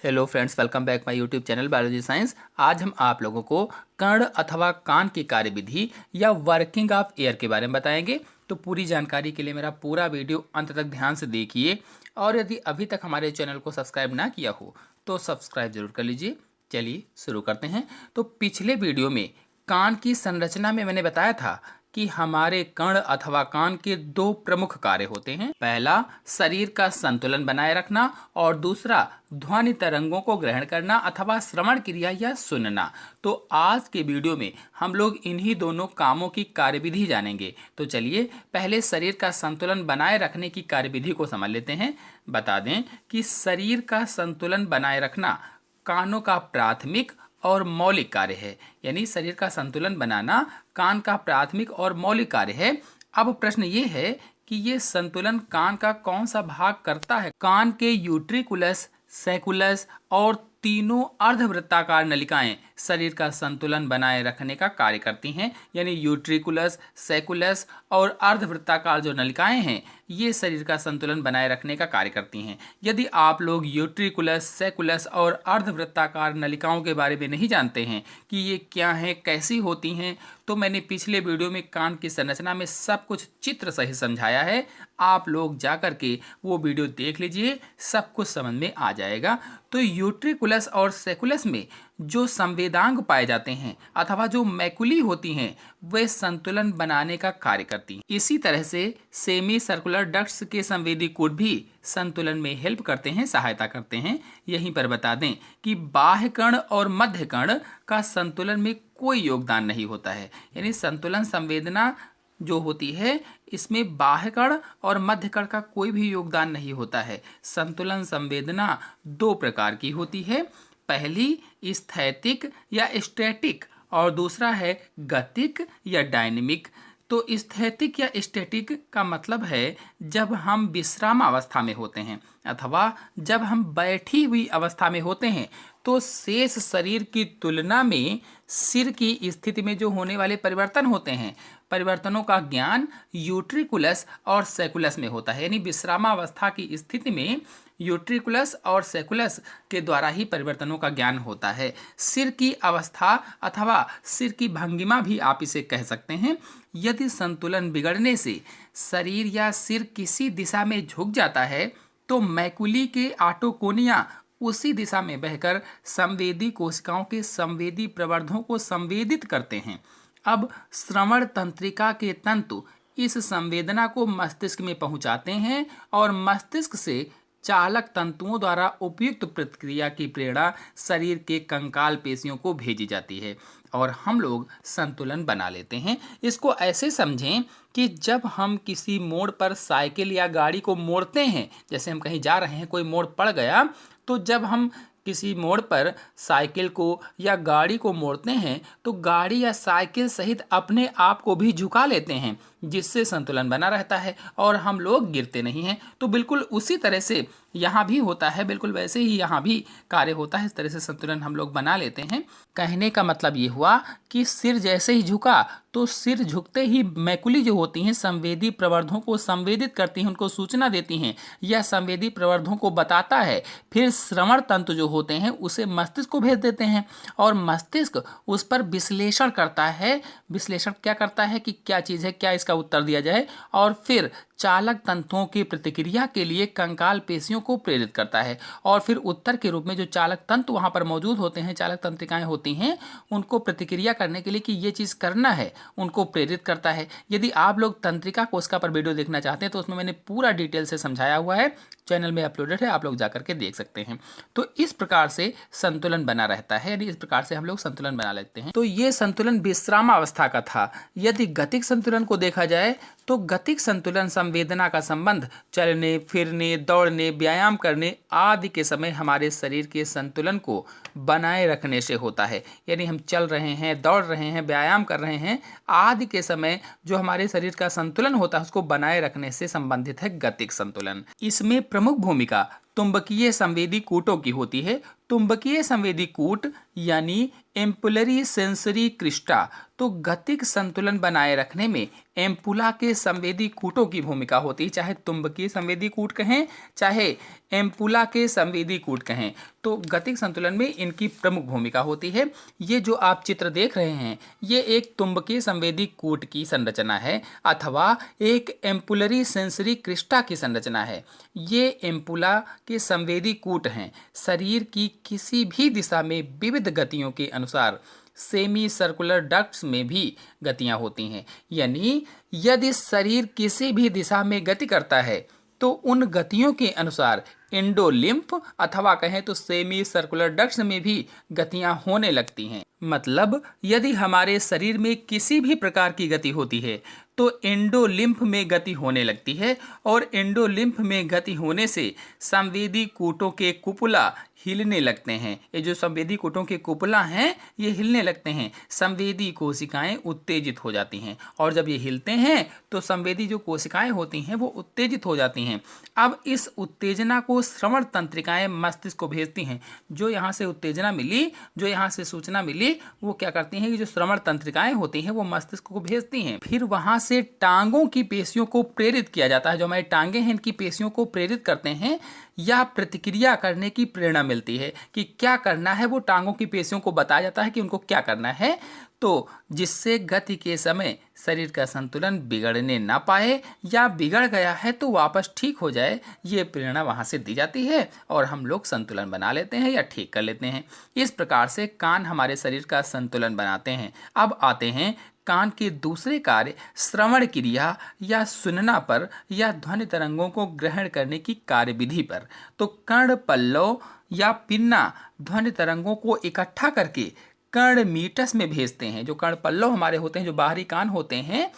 Hello friends, welcome back my YouTube channel biology science. आज हम आप लोगों को कर्ण अथवा कान की कार्यविधि या वर्किंग ऑफ एयर के बारे में बताएंगे। तो पूरी जानकारी के लिए मेरा पूरा वीडियो अंत तक ध्यान से देखिए, और यदि अभी तक हमारे चैनल को सब्सक्राइब ना किया हो तो सब्सक्राइब जरूर कर लीजिए। चलिए शुरू करते हैं। तो पिछले वीडियो में कान की संरचना में मैंने बताया था कि हमारे कर्ण अथवा कान के दो प्रमुख कार्य होते हैं। पहला, शरीर का संतुलन बनाए रखना, और दूसरा, ध्वनि तरंगों को ग्रहण करना अथवा श्रवण क्रिया या सुनना। तो आज के वीडियो में हम लोग इन्हीं दोनों कामों की कार्यविधि जानेंगे। तो चलिए पहले शरीर का संतुलन बनाए रखने की कार्यविधि को समझ लेते हैं। बता दें कि शरीर का संतुलन बनाए रखना कानों का प्राथमिक और मौलिक कार्य है। यानी शरीर का संतुलन बनाना कान का प्राथमिक और मौलिक कार्य है। अब प्रश्न ये है कि ये संतुलन कान का कौन सा भाग करता है। कान के यूट्रिकुलस, सैकुलस और तीनों अर्धवृत्ताकार नलिकाएं शरीर का संतुलन बनाए रखने का कार्य करती हैं। यानी यूट्रिकुलस, सैकुलस और अर्धवृत्ताकार जो नलिकाएं हैं ये शरीर का संतुलन बनाए रखने का कार्य करती हैं। यदि आप लोग यूट्रिकुलस, सैकुलस और अर्धवृत्ताकार नलिकाओं के बारे में नहीं जानते हैं कि ये क्या हैं, कैसी होती हैं, तो मैंने पिछले वीडियो में कान की संरचना में सब कुछ चित्र सहित समझाया है। आप लोग जाकर के वो वीडियो देख लीजिए, सब कुछ समझ में आ जाएगा। तो यूट्रिकुलस और सैकुलस में जो संवेदांग पाए जाते हैं अथवा जो मैकुली होती हैं वे संतुलन बनाने का कार्य करती हैं। इसी तरह से सेमी सर्कुलर डक्ट्स के संवेदी कूट भी संतुलन में हेल्प करते हैं, सहायता करते हैं। यहीं पर बता दें कि बाह्य कर्ण और मध्य कर्ण का संतुलन में कोई योगदान नहीं होता है। यानी संतुलन संवेदना जो होती है इसमें बाह्य कर्ण और मध्य कर्ण का कोई भी योगदान नहीं होता है। संतुलन संवेदना दो प्रकार की होती है। पहली स्थैतिक या स्टैटिक और दूसरा है गतिक या डायनेमिक। तो स्थैतिक या स्टैटिक का मतलब है जब हम विश्राम अवस्था में होते हैं अथवा जब हम बैठी हुई अवस्था में होते हैं तो शेष शरीर की तुलना में सिर की स्थिति में जो होने वाले परिवर्तन होते हैं, परिवर्तनों का ज्ञान यूट्रिकुलस और सैकुलस में होता है। यानी विश्रामावस्था की स्थिति में यूट्रिकुलस और सैकुलस के द्वारा ही परिवर्तनों का ज्ञान होता है। सिर की अवस्था अथवा सिर की भंगिमा भी आप इसे कह सकते हैं। यदि संतुलन बिगड़ने से शरीर या सिर किसी दिशा में झुक जाता है तो मैकुली के ऑटोकोनिया उसी दिशा में बहकर संवेदी कोशिकाओं के संवेदी प्रवर्धों को संवेदित करते हैं। अब श्रवण तंत्रिका के तंतु इस संवेदना को मस्तिष्क में पहुंचाते हैं और मस्तिष्क से चालक तंतुओं द्वारा उपयुक्त प्रतिक्रिया की प्रेरणा शरीर के कंकाल पेशियों को भेजी जाती है और हम लोग संतुलन बना लेते हैं। इसको ऐसे समझें कि जब हम किसी मोड़ पर साइकिल या गाड़ी को मोड़ते हैं, जैसे हम कहीं जा रहे हैं, कोई मोड़ पड़ गया, तो जब हम किसी मोड़ पर साइकिल को या गाड़ी को मोड़ते हैं तो गाड़ी या साइकिल सहित अपने आप को भी झुका लेते हैं, जिससे संतुलन बना रहता है और हम लोग गिरते नहीं हैं। तो बिल्कुल उसी तरह से यहाँ भी होता है, बिल्कुल वैसे ही यहाँ भी कार्य होता है। इस तरह से संतुलन हम लोग बना लेते हैं। कहने का मतलब ये हुआ कि सिर जैसे ही झुका तो सिर झुकते ही मैकुली जो होती हैं संवेदी प्रवर्धों को संवेदित करती हैं, उनको सूचना देती हैं। यह संवेदी प्रवर्धों को बताता है, फिर श्रवण तंतु जो होते हैं उसे मस्तिष्क को भेज देते हैं और मस्तिष्क उस पर विश्लेषण करता है। विश्लेषण क्या करता है कि क्या चीज़ है, क्या इसका उत्तर दिया जाए, और फिर चालक तंतुओं की प्रतिक्रिया के लिए कंकाल पेशियों को प्रेरित करता है। और फिर उत्तर के रूप में जो चालक तंतु वहाँ पर मौजूद होते हैं, चालक तंत्रिकाएं होती हैं, उनको प्रतिक्रिया करने के लिए कि ये चीज़ करना है, उनको प्रेरित करता है। यदि आप लोग तंत्रिका कोशिका पर वीडियो देखना चाहते हैं तो उसमें मैंने पूरा डिटेल से समझाया हुआ है, चैनल में अपलोडेड है, आप लोग जाकर के देख सकते हैं। तो इस प्रकार से संतुलन बना रहता है, यानी इस प्रकार से हम लोग संतुलन बना लेते हैं। तो ये संतुलन विश्राम अवस्था का था। यदि गतिक संतुलन को देखा जाए तो गतिक संतुलन संवेदना का संबंध चलने, फिरने, दौड़ने, व्यायाम करने आदि के समय हमारे शरीर के संतुलन को बनाए रखने से होता है। यानी हम चल रहे हैं, दौड़ रहे हैं, व्यायाम कर रहे हैं आदि के समय जो हमारे शरीर का संतुलन होता है उसको बनाए रखने से संबंधित है गतिक संतुलन। इसमें प्रमुख भूमिका चुंबकीय संवेदी कूटों की होती है। चुंबकीय संवेदी कूट यानी एम्पुलरी सेंसरी क्रिस्टा, तो गतिक संतुलन बनाए रखने में एम्पुला के संवेदी कूटों की भूमिका होती है। चाहे चुंबकीय संवेदी कूट कहें, चाहे एम्पुला के संवेदी कूट कहें तो गतिक संतुलन में इनकी प्रमुख भूमिका होती है। ये जो आप चित्र देख रहे हैं ये एक तुम्बकीय संवेदी कूट की संरचना है अथवा एक एम्पुलरी सेंसरी क्रिस्टा की संरचना है। ये एम्पुला के संवेदी कूट हैं। शरीर की किसी भी दिशा में विविध गतियों के अनुसार सेमी सर्कुलर डक्ट्स में भी गतियां होती हैं, यानी यदि शरीर किसी भी दिशा में गति करता है तो उन गतियों के अनुसार एंडोलिम्फ अथवा कहें तो सेमी सर्कुलर डक्ट्स में भी गतियां होने लगती हैं। मतलब यदि हमारे शरीर में किसी भी प्रकार की गति होती है तो एंडोलिम्फ में गति होने लगती है और एंडोलिम्फ में गति होने से संवेदी कूटों के कुपुला हिलने लगते हैं। ये जो संवेदी कूटों के कुपुला हैं ये हिलने लगते हैं। संवेदी कोशिकाएं उत्तेजित हो जाती हैं और जब ये हिलते हैं तो संवेदी जो कोशिकाएं होती हैं वो उत्तेजित हो जाती हैं। अब इस उत्तेजना को श्रवण तंत्रिकाएं मस्तिष्क को भेजती हैं। जो यहाँ से उत्तेजना मिली, जो यहाँ से सूचना मिली, वो क्या करती हैं कि जो श्रवण तंत्रिकाएं होती हैं वो मस्तिष्क को भेजती हैं। फिर वहाँ से टांगों की पेशियों को प्रेरित किया जाता है। जो हमारी टांगें हैं इनकी पेशियों को प्रेरित करते हैं या प्रतिक्रिया करने की प्रेरणा मिलती है कि क्या करना है। वो टांगों की पेशियों को बताया जाता है कि उनको क्या करना है, तो जिससे गति के समय शरीर का संतुलन बिगड़ने ना पाए या बिगड़ गया है तो वापस ठीक हो जाए। ये प्रेरणा वहाँ से दी जाती है और हम लोग संतुलन बना लेते हैं या ठीक कर लेते हैं। इस प्रकार से कान हमारे शरीर का संतुलन बनाते हैं। अब आते हैं कान के दूसरे कार्य श्रवण क्रिया या सुनना पर या ध्वनि तरंगों को ग्रहण करने की कार्यविधि पर। तो कर्ण पल्लव या पिन्ना ध्वनि तरंगों को इकट्ठा करके कर्ण मीटस में भेजते हैं। जो कर्ण पल्लव हमारे होते हैं, जो बाहरी कान होते हैं,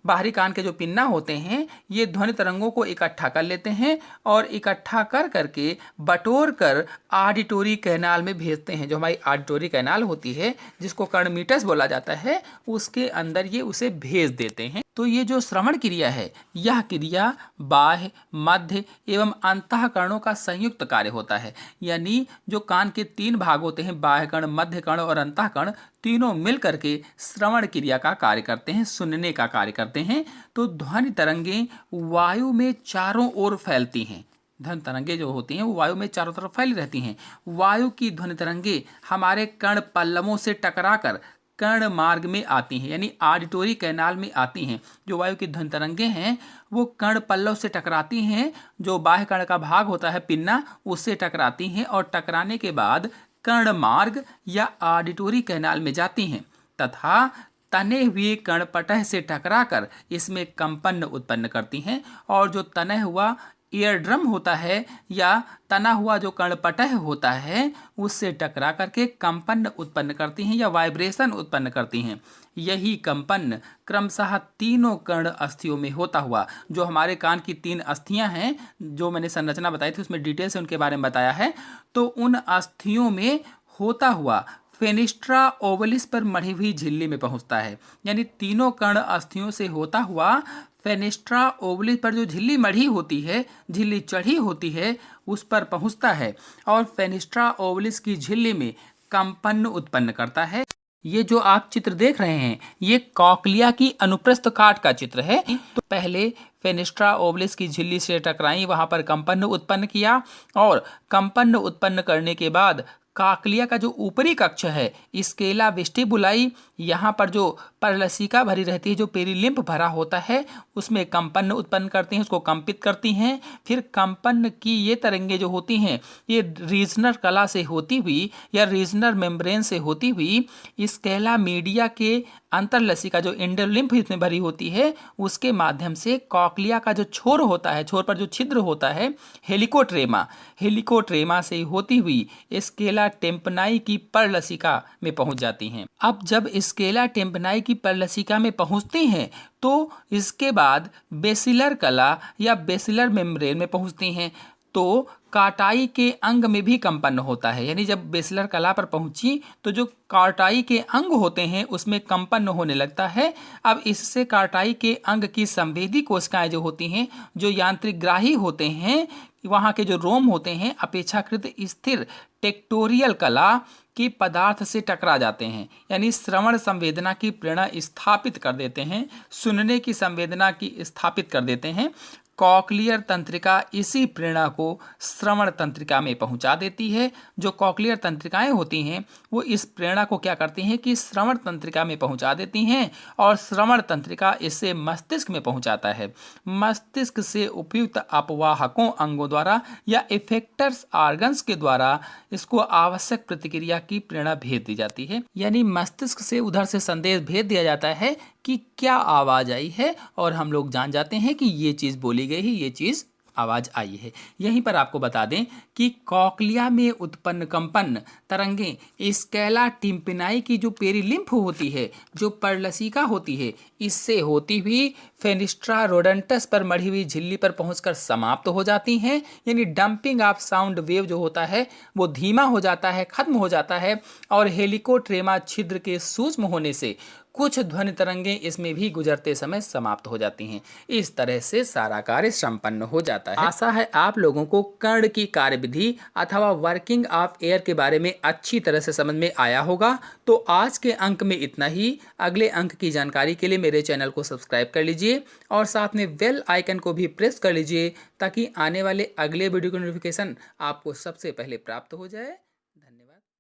बाहरी कान के जो पिन्ना होते हैं ये ध्वनि तरंगों को इकट्ठा कर लेते हैं और इकट्ठा कर करके बटोर कर ऑडिटोरी कैनाल में भेजते हैं। जो हमारी ऑडिटोरी कैनाल होती है जिसको कर्णमीटस बोला जाता है उसके अंदर ये उसे भेज देते हैं। तो ये जो श्रवण क्रिया है यह क्रिया बाह्य, मध्य एवं अंतःकरणों का संयुक्त कार्य होता है। यानी जो कान के 3 भाग होते हैं, बाह्य कर्ण, मध्य कर्ण और अंतःकरण, तीनों मिल करके श्रवण क्रिया का कार्य करते हैं, सुनने का कार्य करते हैं। तो ध्वनि तरंगें वायु में चारों ओर फैलती हैं। ध्वनि तरंगें जो होती हैं वो वायु में चारों तरफ फैली रहती हैं। वायु की ध्वनि तरंगें हमारे कर्ण पल्लवों से टकराकर कर्ण मार्ग में आती हैं, यानी ऑडिटोरी कैनाल में आती हैं। जो वायु की ध्वनि तरंगें हैं वो कर्ण पल्लव से टकराती हैं, जो बाह्य कर्ण का भाग होता है पिन्ना, उससे टकराती हैं और टकराने के बाद कर्ण मार्ग या ऑडिटोरी कैनाल में जाती हैं तथा तने हुए कर्णपटह से टकराकर इसमें कंपन उत्पन्न करती हैं। और जो तने हुआ ईयर ड्रम होता है या तना हुआ जो कर्णपटह होता है उससे टकरा करके कंपन उत्पन्न करती हैं या वाइब्रेशन उत्पन्न करती हैं। यही कंपन क्रमशः तीनों कर्ण अस्थियों में होता हुआ, जो हमारे कान की 3 अस्थियां हैं जो मैंने संरचना बताई थी उसमें डिटेल से उनके बारे में बताया है, तो उन अस्थियों में होता हुआ फेनिस्ट्रा ओवलिस पर मढ़ी हुई झिल्ली में पहुंचता है। यानी तीनों कर्ण अस्थियों से होता हुआ फेनिस्ट्रा ओवलिस पर जो झिल्ली मढ़ी होती है, झिल्ली चढ़ी होती है, उस पर पहुंचता है और फेनिस्ट्रा ओवलिस की झिल्ली में कंपन उत्पन्न करता है। ये जो आप चित्र देख रहे हैं ये कॉकलिया की अनुप्रस्थ काट का चित्र है। तो पहले फेनिस्ट्रा ओवलिस की झिल्ली से टकराई, वहां पर कंपन उत्पन्न किया और कंपन उत्पन्न करने के बाद कॉकलिया का जो ऊपरी कक्ष है स्केला वेस्टिबुलाई, यहाँ पर जो परलसिका भरी रहती है, जो पेरिलिम्फ भरा होता है, उसमें कंपन उत्पन्न करती हैं, उसको कंपित करती हैं। फिर कंपन की ये तरंगे जो होती हैं ये रीजनर कला से होती हुई या रीजनर मेम्ब्रेन से होती हुई स्केला मीडिया के अंतरलसिका जो एंडोलिम्फ इसमें भरी होती है उसके माध्यम से कॉकलिया का जो छोर होता है, छोर पर जो छिद्र होता है हेलिकोट्रेमा से होती हुई स्केला टेम्पनाई की परलसिका में पहुंच जाती हैं। अब जब स्केला टेम्पनाई की परलसिका में पहुंचती हैं तो इसके बाद बेसिलर कला या बेसिलर मेम्ब्रेन में पहुंचती हैं। तो कार्टाई के अंग में भी कंपन होता है। यानी जब बेसिलर कला पर पहुंची तो जो कार्टाई के अंग होते हैं उसमें कंपन होने लगता है। अब इससे कार्टाई के अंग की संवेदी कोशिकाएं जो होती हैं, जो यांत्रिक ग्राही होते हैं, वहाँ के जो रोम होते हैं अपेक्षाकृत स्थिर टेक्टोरियल कला के पदार्थ से टकरा जाते हैं। यानी श्रवण संवेदना की प्रेरणा स्थापित कर देते हैं, सुनने की संवेदना की स्थापित कर देते हैं। कॉक्लियर तंत्रिका इसी प्रेरणा को श्रवण तंत्रिका में पहुंचा देती है। जो कॉक्लियर तंत्रिकाएं होती हैं वो इस प्रेरणा को क्या करती हैं कि श्रवण तंत्रिका में पहुंचा देती हैं और श्रवण तंत्रिका इसे मस्तिष्क में पहुंचाता है। मस्तिष्क से उपयुक्त अपवाहकों अंगों द्वारा या इफेक्टर्स ऑर्गन्स के द्वारा इसको आवश्यक प्रतिक्रिया की प्रेरणा भेज दी जाती है। यानी मस्तिष्क से उधर से संदेश भेज दिया जाता है कि क्या आवाज आई है और हम लोग जान जाते हैं कि ये चीज बोली गई है, ये चीज आवाज आई है। यहीं पर आपको बता दें कि कॉक्लिया में उत्पन्न कंपन तरंगें स्केला टिम्पेनाई की जो पेरिलिम्फ होती है, जो परलसिका होती है, इससे होती हुई फेनिस्ट्रा रोडेंटस पर मढ़ी हुई झिल्ली पर पहुंचकर समाप्त हो जाती हैं। यानी डंपिंग ऑफ साउंड वेव जो होता है वो धीमा हो जाता है, खत्म हो जाता है और हेलिकोट्रेमा छिद्र के सूक्ष्म होने से कुछ ध्वनि तरंगें इसमें भी गुजरते समय समाप्त हो जाती हैं। इस तरह से सारा कार्य संपन्न हो जाता है। आशा है आप लोगों को कर्ण की कार्यविधि अथवा वर्किंग ऑफ एयर के बारे में अच्छी तरह से समझ में आया होगा। तो आज के अंक में इतना ही। अगले अंक की जानकारी के लिए मेरे चैनल को सब्सक्राइब कर लीजिए और साथ में बेल आइकन को भी प्रेस कर लीजिए ताकि आने वाले अगले वीडियो की नोटिफिकेशन आपको सबसे पहले प्राप्त हो जाए।